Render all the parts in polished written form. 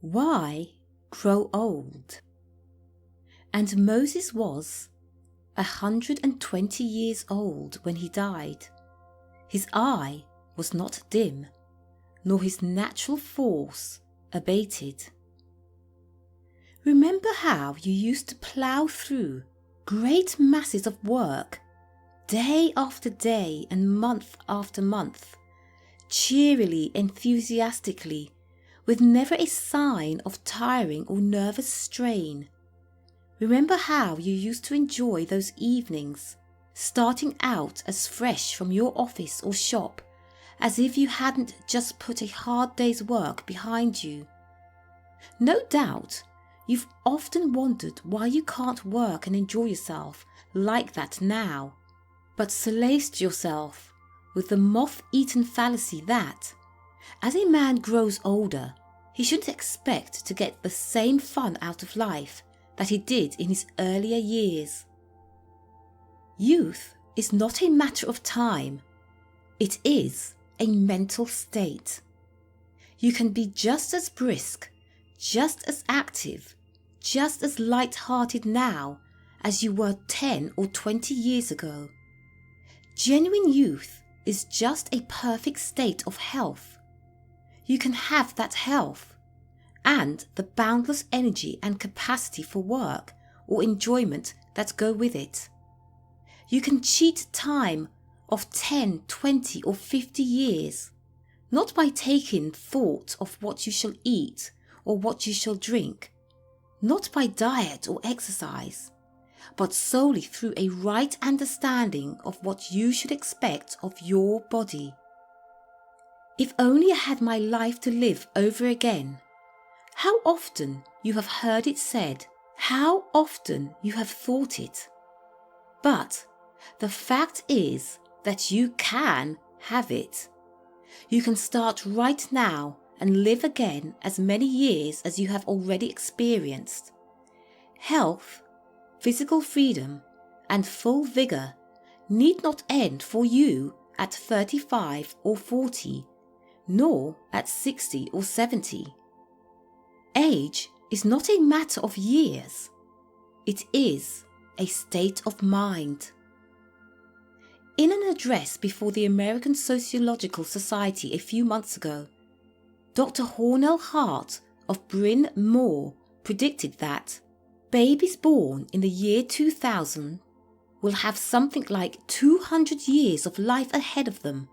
Why grow old? And Moses was 120 years old when he died. His eye was not dim, nor his natural force abated. Remember how you used to plough through great masses of work, day after day and month after month, cheerily, enthusiastically, with never a sign of tiring or nervous strain. Remember how you used to enjoy those evenings, starting out as fresh from your office or shop as if you hadn't just put a hard day's work behind you. No doubt you've often wondered why you can't work and enjoy yourself like that now, but solaced yourself with the moth-eaten fallacy that, as a man grows older, he shouldn't expect to get the same fun out of life that he did in his earlier years. Youth is not a matter of time. It is a mental state. You can be just as brisk, just as active, just as light-hearted now as you were 10 or 20 years ago. Genuine youth is just a perfect state of health. You can have that health and the boundless energy and capacity for work or enjoyment that go with it. You can cheat time of 10, 20 or 50 years, not by taking thought of what you shall eat or what you shall drink, not by diet or exercise, but solely through a right understanding of what you should expect of your body. If only I had my life to live over again. How often you have heard it said, how often you have thought it. But the fact is that you can have it. You can start right now and live again as many years as you have already experienced. Health, physical freedom, and full vigour need not end for you at 35 or 40, nor at 60 or 70. Age is not a matter of years. It is a state of mind. In an address before the American Sociological Society a few months ago, Dr. Hornell Hart of Bryn Mawr predicted that babies born in the year 2000 will have something like 200 years of life ahead of them,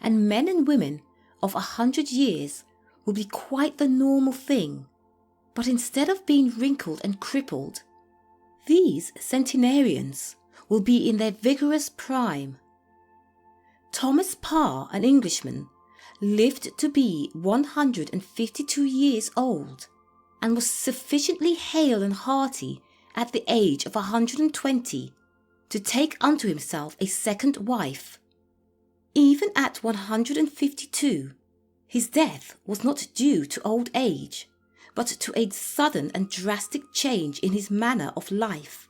and men and women of 100 years will be quite the normal thing. But instead of being wrinkled and crippled, these centenarians will be in their vigorous prime. Thomas Parr, an Englishman, lived to be 152 years old and was sufficiently hale and hearty at the age of 120 to take unto himself a second wife. Even at 152, his death was not due to old age, but to a sudden and drastic change in his manner of life.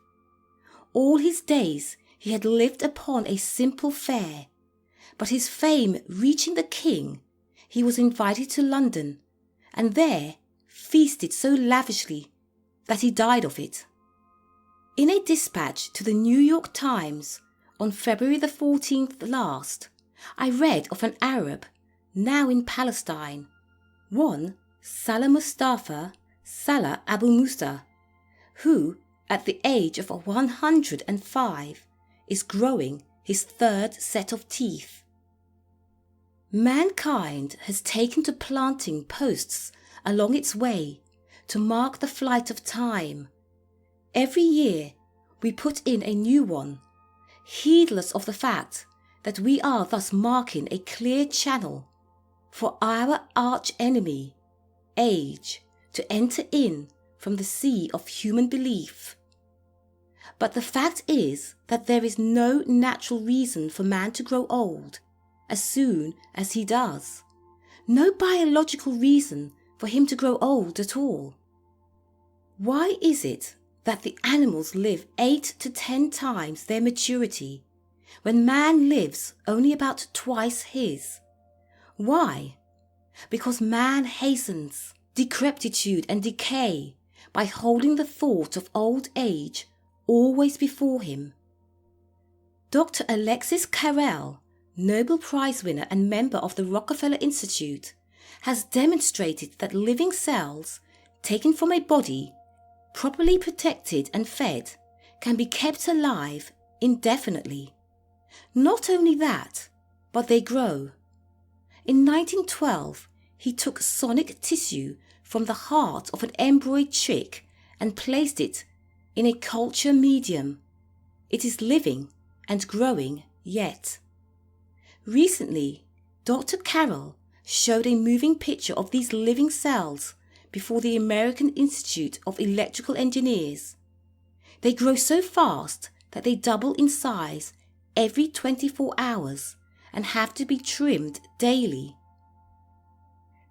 All his days he had lived upon a simple fare, but his fame reaching the king, he was invited to London, and there feasted so lavishly that he died of it. In a dispatch to the New York Times on February the 14th last, I read of an Arab, now in Palestine, one Salah Mustafa Salah Abu Musa, who, at the age of 105, is growing his third set of teeth. Mankind has taken to planting posts along its way to mark the flight of time. Every year we put in a new one, heedless of the fact that we are thus marking a clear channel for our arch-enemy, age, to enter in from the sea of human belief. But the fact is that there is no natural reason for man to grow old as soon as he does. No biological reason for him to grow old at all. Why is it that the animals live 8 to 10 times their maturity, when man lives only about twice his? Why? Because man hastens decrepitude and decay by holding the thought of old age always before him. Dr. Alexis Carrel, Nobel Prize winner and member of the Rockefeller Institute, has demonstrated that living cells taken from a body, properly protected and fed, can be kept alive indefinitely. Not only that, but they grow. In 1912, he took sonic tissue from the heart of an embroid chick and placed it in a culture medium. It is living and growing yet. Recently, Dr. Carroll showed a moving picture of these living cells before the American Institute of Electrical Engineers. They grow so fast that they double in size every 24 hours and have to be trimmed daily.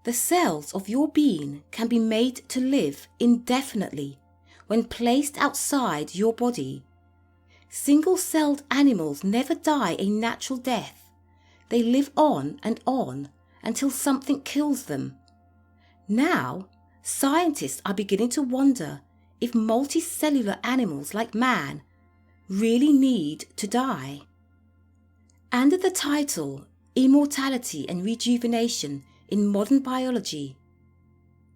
The cells of your being can be made to live indefinitely when placed outside your body. Single-celled animals never die a natural death. They live on and on until something kills them. Now, scientists are beginning to wonder if multicellular animals like man really need to die. Under the title Immortality and Rejuvenation in Modern Biology,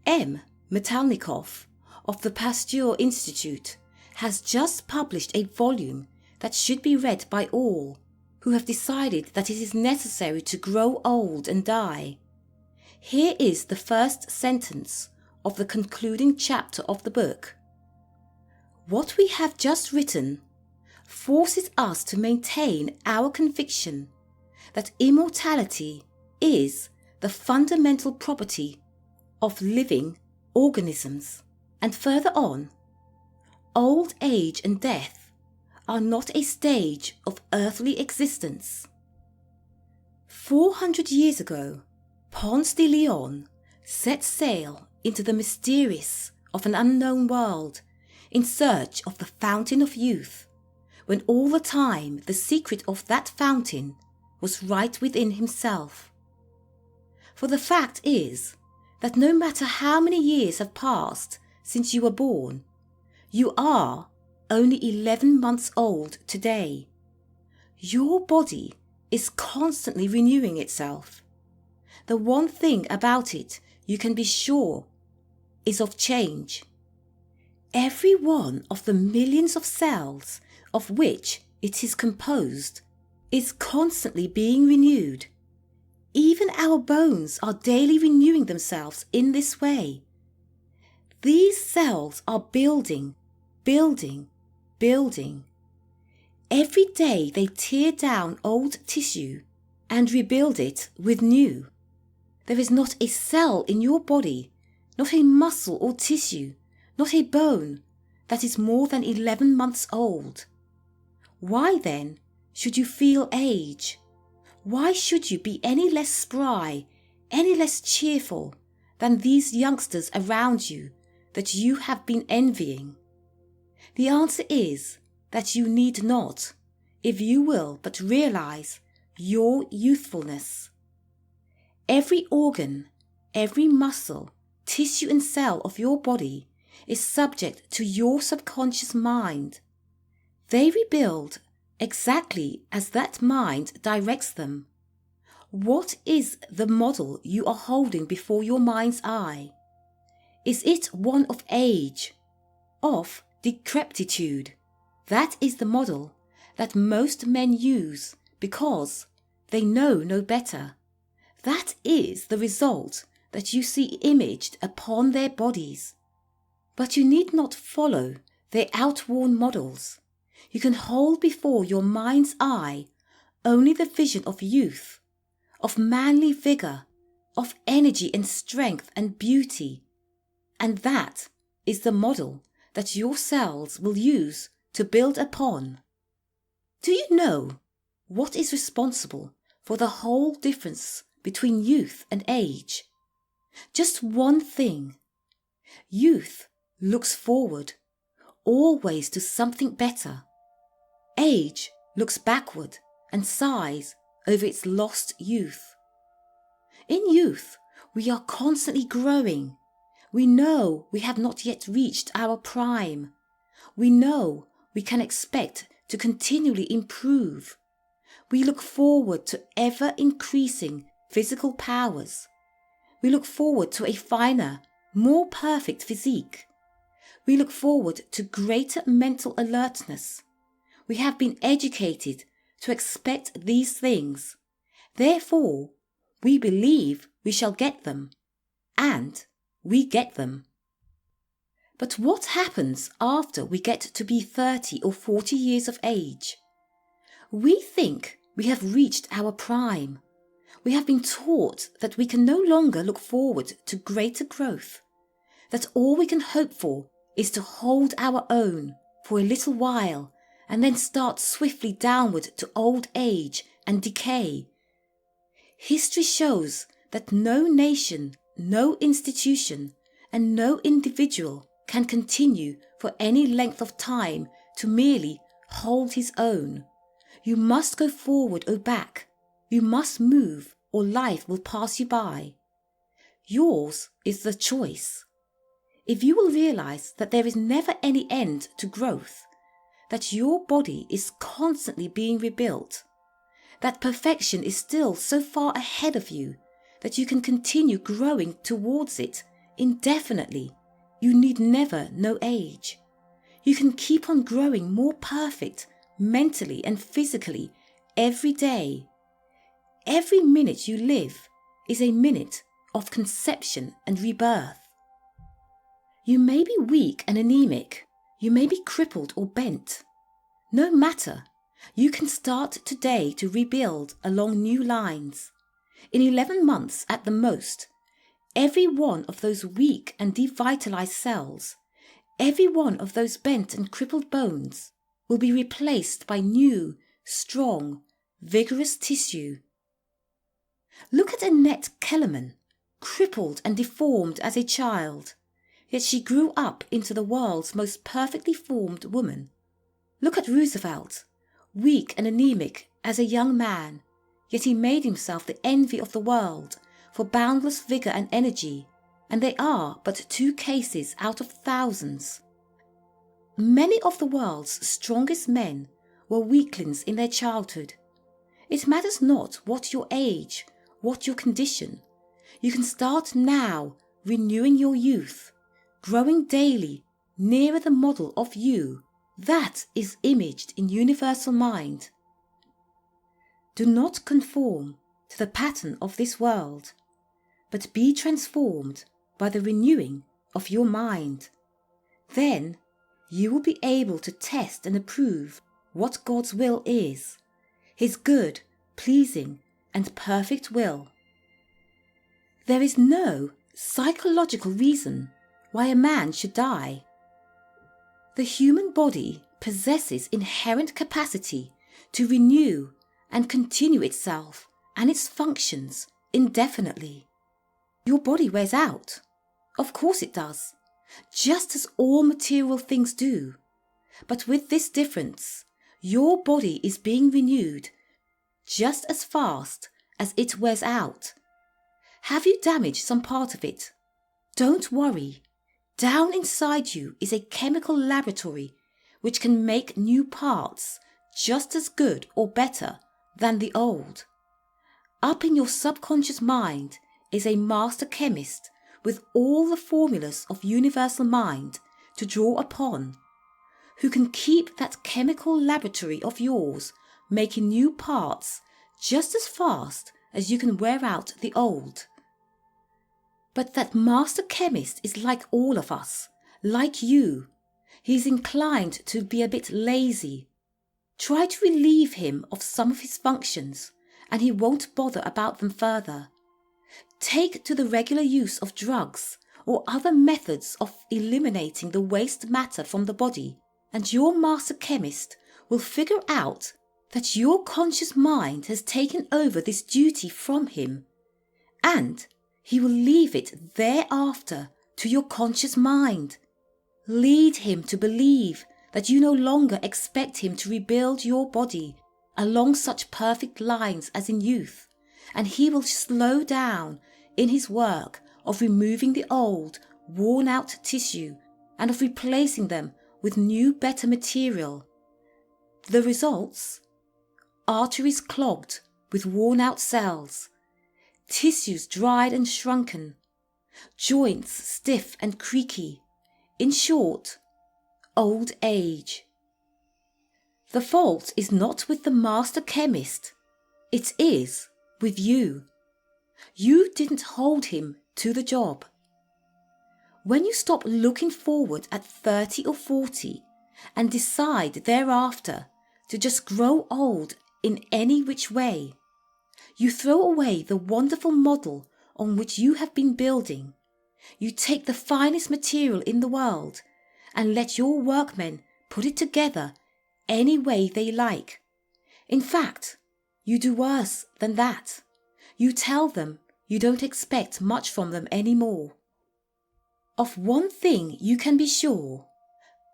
M. Metalnikov of the Pasteur Institute has just published a volume that should be read by all who have decided that it is necessary to grow old and die. Here is the first sentence of the concluding chapter of the book. What we have just written forces us to maintain our conviction that immortality is the fundamental property of living organisms. And further on, old age and death are not a stage of earthly existence. 400 years ago, Ponce de Leon set sail into the mysterious of an unknown world in search of the fountain of youth, when all the time the secret of that fountain was right within himself. For the fact is that no matter how many years have passed since you were born, you are only 11 months old today. Your body is constantly renewing itself. The one thing about it you can be sure is of change. Every one of the millions of cells of which it is composed is constantly being renewed. Even our bones are daily renewing themselves in this way. These cells are building. Every day they tear down old tissue and rebuild it with new. There is not a cell in your body, not a muscle or tissue, not a bone, that is more than 11 months old. Why then should you feel age? Why should you be any less spry, any less cheerful than these youngsters around you that you have been envying? The answer is that you need not, if you will but realize your youthfulness. Every organ, every muscle, tissue and cell of your body is subject to your subconscious mind. They rebuild exactly as that mind directs them. What is the model you are holding before your mind's eye? Is it one of age, of decrepitude? That is the model that most men use because they know no better. That is the result that you see imaged upon their bodies. But you need not follow their outworn models. You can hold before your mind's eye only the vision of youth, of manly vigour, of energy and strength and beauty. And that is the model that your cells will use to build upon. Do you know what is responsible for the whole difference between youth and age? Just one thing. Youth looks forward, always to something better. Age looks backward and sighs over its lost youth. In youth, we are constantly growing. We know we have not yet reached our prime. We know we can expect to continually improve. We look forward to ever-increasing physical powers. We look forward to a finer, more perfect physique. We look forward to greater mental alertness. We have been educated to expect these things. Therefore, we believe we shall get them. And we get them. But what happens after we get to be 30 or 40 years of age? We think we have reached our prime. We have been taught that we can no longer look forward to greater growth, that all we can hope for is to hold our own for a little while and then start swiftly downward to old age and decay. History shows that no nation, no institution, and no individual can continue for any length of time to merely hold his own. You must go forward or back. You must move or life will pass you by. Yours is the choice. If you will realize that there is never any end to growth, that your body is constantly being rebuilt, that perfection is still so far ahead of you that you can continue growing towards it indefinitely, you need never know age. You can keep on growing more perfect mentally and physically every day. Every minute you live is a minute of conception and rebirth. You may be weak and anemic. You may be crippled or bent. No matter. You can start today to rebuild along new lines. In 11 months at the most, every one of those weak and devitalized cells, every one of those bent and crippled bones will be replaced by new, strong, vigorous tissue. Look at Annette Kellerman, crippled and deformed as a child, yet she grew up into the world's most perfectly formed woman. Look at Roosevelt, weak and anemic as a young man, yet he made himself the envy of the world for boundless vigour and energy, and they are but 2 cases out of thousands. Many of the world's strongest men were weaklings in their childhood. It matters not what your age, what your condition. You can start now renewing your youth, growing daily nearer the model of you that is imaged in universal mind. Do not conform to the pattern of this world, but be transformed by the renewing of your mind. Then you will be able to test and approve what God's will is, His good, pleasing, and perfect will. There is no psychological reason why a man should die. The human body possesses inherent capacity to renew and continue itself and its functions indefinitely. Your body wears out. Of course it does, just as all material things do. But with this difference, your body is being renewed just as fast as it wears out. Have you damaged some part of it? Don't worry. Down inside you is a chemical laboratory which can make new parts just as good or better than the old. Up in your subconscious mind is a master chemist with all the formulas of universal mind to draw upon, who can keep that chemical laboratory of yours making new parts just as fast as you can wear out the old. But that master chemist is like all of us, like you. He's inclined to be a bit lazy. Try to relieve him of some of his functions, and he won't bother about them further. Take to the regular use of drugs or other methods of eliminating the waste matter from the body, and your master chemist will figure out that your conscious mind has taken over this duty from him, and he will leave it thereafter to your conscious mind. Lead him to believe that you no longer expect him to rebuild your body along such perfect lines as in youth, and he will slow down in his work of removing the old worn-out tissue and of replacing them with new, better material. The results? Arteries clogged with worn-out cells, tissues dried and shrunken, joints stiff and creaky. In short, old age. The fault is not with the master chemist. It is with you. You didn't hold him to the job. When you stop looking forward at 30 or 40 and decide thereafter to just grow old in any which way, you throw away the wonderful model on which you have been building. You take the finest material in the world and let your workmen put it together any way they like. In fact, you do worse than that. You tell them you don't expect much from them anymore. Of one thing you can be sure: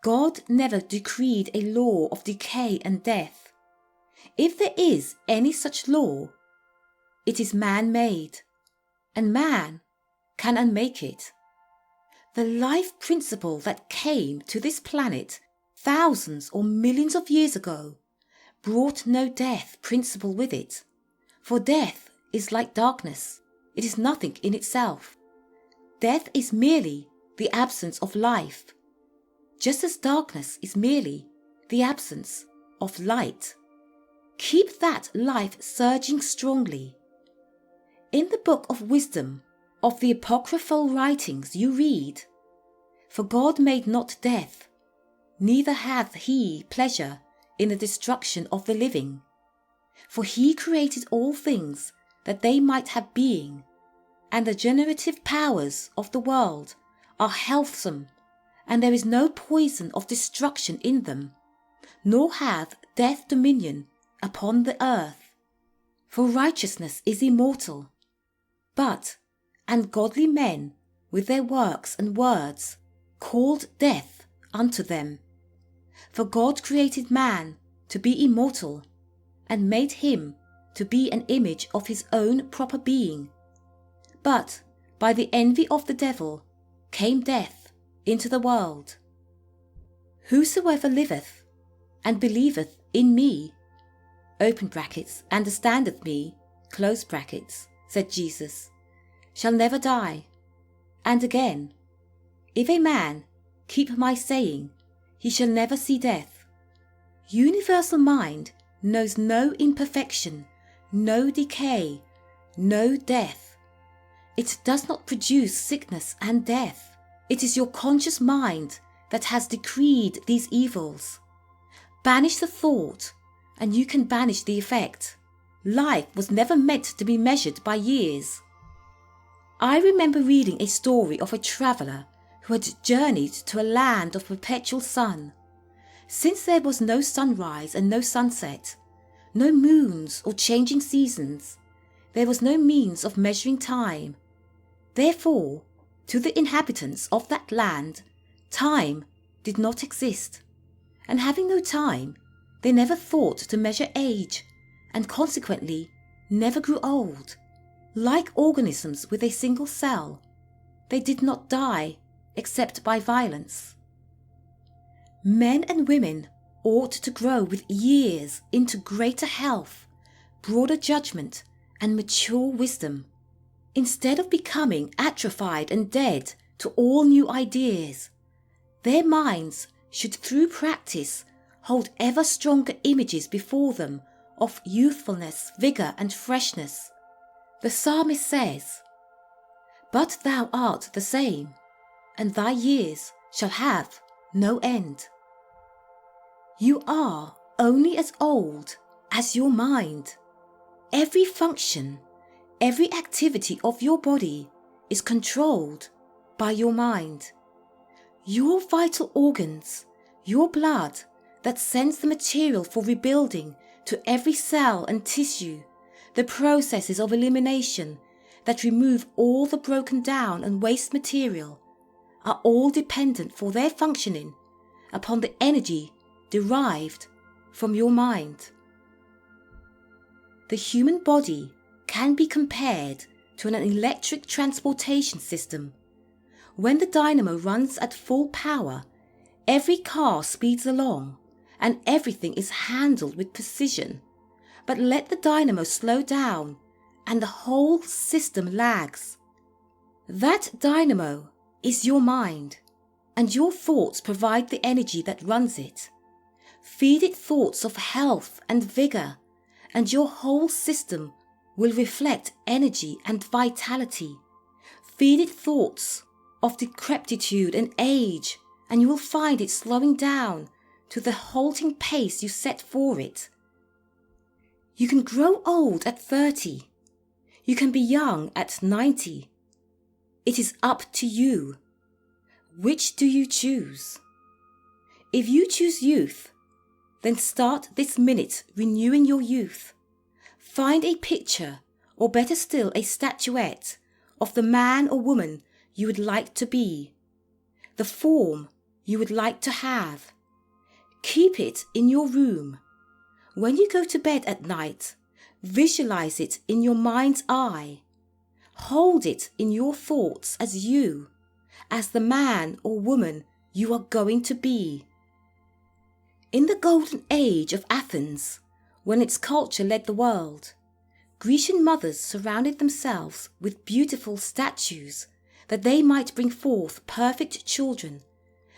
God never decreed a law of decay and death. If there is any such law, it is man-made, and man can unmake it. The life principle that came to this planet thousands or millions of years ago brought no death principle with it, for death is like darkness. It is nothing in itself. Death is merely the absence of life, just as darkness is merely the absence of light. Keep that life surging strongly. In the book of wisdom of the apocryphal writings you read, "For God made not death, neither hath he pleasure in the destruction of the living. For he created all things that they might have being, and the generative powers of the world are healthsome, and there is no poison of destruction in them, nor hath death dominion upon the earth. For righteousness is immortal. But ungodly men with their works and words called death unto them. For God created man to be immortal, and made him to be an image of his own proper being. But by the envy of the devil came death into the world. Whosoever liveth and believeth in me, open brackets, understandeth me, close brackets, said Jesus, shall never die. And again, if a man keep my saying, he shall never see death. Universal mind knows no imperfection, no decay, no death. It does not produce sickness and death. It is your conscious mind that has decreed these evils. Banish the thought, and you can banish the effect. Life was never meant to be measured by years. I remember reading a story of a traveller who had journeyed to a land of perpetual sun. Since there was no sunrise and no sunset, no moons or changing seasons, there was no means of measuring time. Therefore, to the inhabitants of that land, time did not exist, and having no time, they never thought to measure age, and consequently never grew old. Like organisms with a single cell, they did not die except by violence. Men and women ought to grow with years into greater health, broader judgment, and mature wisdom, instead of becoming atrophied and dead to all new ideas. Their minds should through practice hold ever stronger images before them of youthfulness, vigour and freshness. The psalmist says, "But thou art the same, and thy years shall have no end." You are only as old as your mind. Every function, every activity of your body is controlled by your mind. Your vital organs, your blood that sends the material for rebuilding to every cell and tissue, the processes of elimination that remove all the broken down and waste material, are all dependent for their functioning upon the energy derived from your mind. The human body can be compared to an electric transportation system. When the dynamo runs at full power, every car speeds along and everything is handled with precision. But let the dynamo slow down and the whole system lags. That dynamo is your mind, and your thoughts provide the energy that runs it. Feed it thoughts of health and vigour, and your whole system will reflect energy and vitality. Feed it thoughts of decrepitude and age, and you will find it slowing down to the halting pace you set for it. You can grow old at 30. You can be young at 90. It is up to you. Which do you choose? If you choose youth, then start this minute renewing your youth. Find a picture, or better still a statuette, of the man or woman you would like to be, the form you would like to have. Keep it in your room. When you go to bed at night, visualize it in your mind's eye. Hold it in your thoughts as you, as the man or woman you are going to be. In the golden age of Athens, when its culture led the world, Grecian mothers surrounded themselves with beautiful statues that they might bring forth perfect children,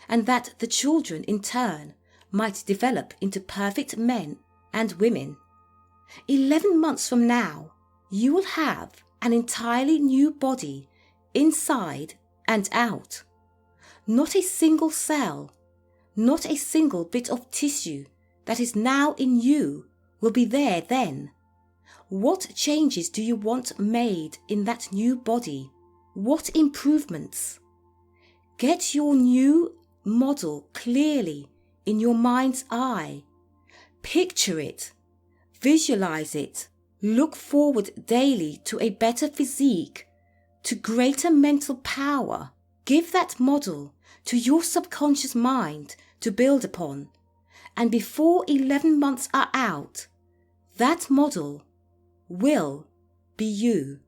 and that the children in turn might develop into perfect men and women. 11 months from now, you will have an entirely new body inside and out. Not a single cell, not a single bit of tissue that is now in you will be there then. What changes do you want made in that new body? What improvements? Get your new model clearly in your mind's eye. Picture it, visualize it, look forward daily to a better physique, to greater mental power. Give that model to your subconscious mind to build upon, and before 11 months are out, that model will be you.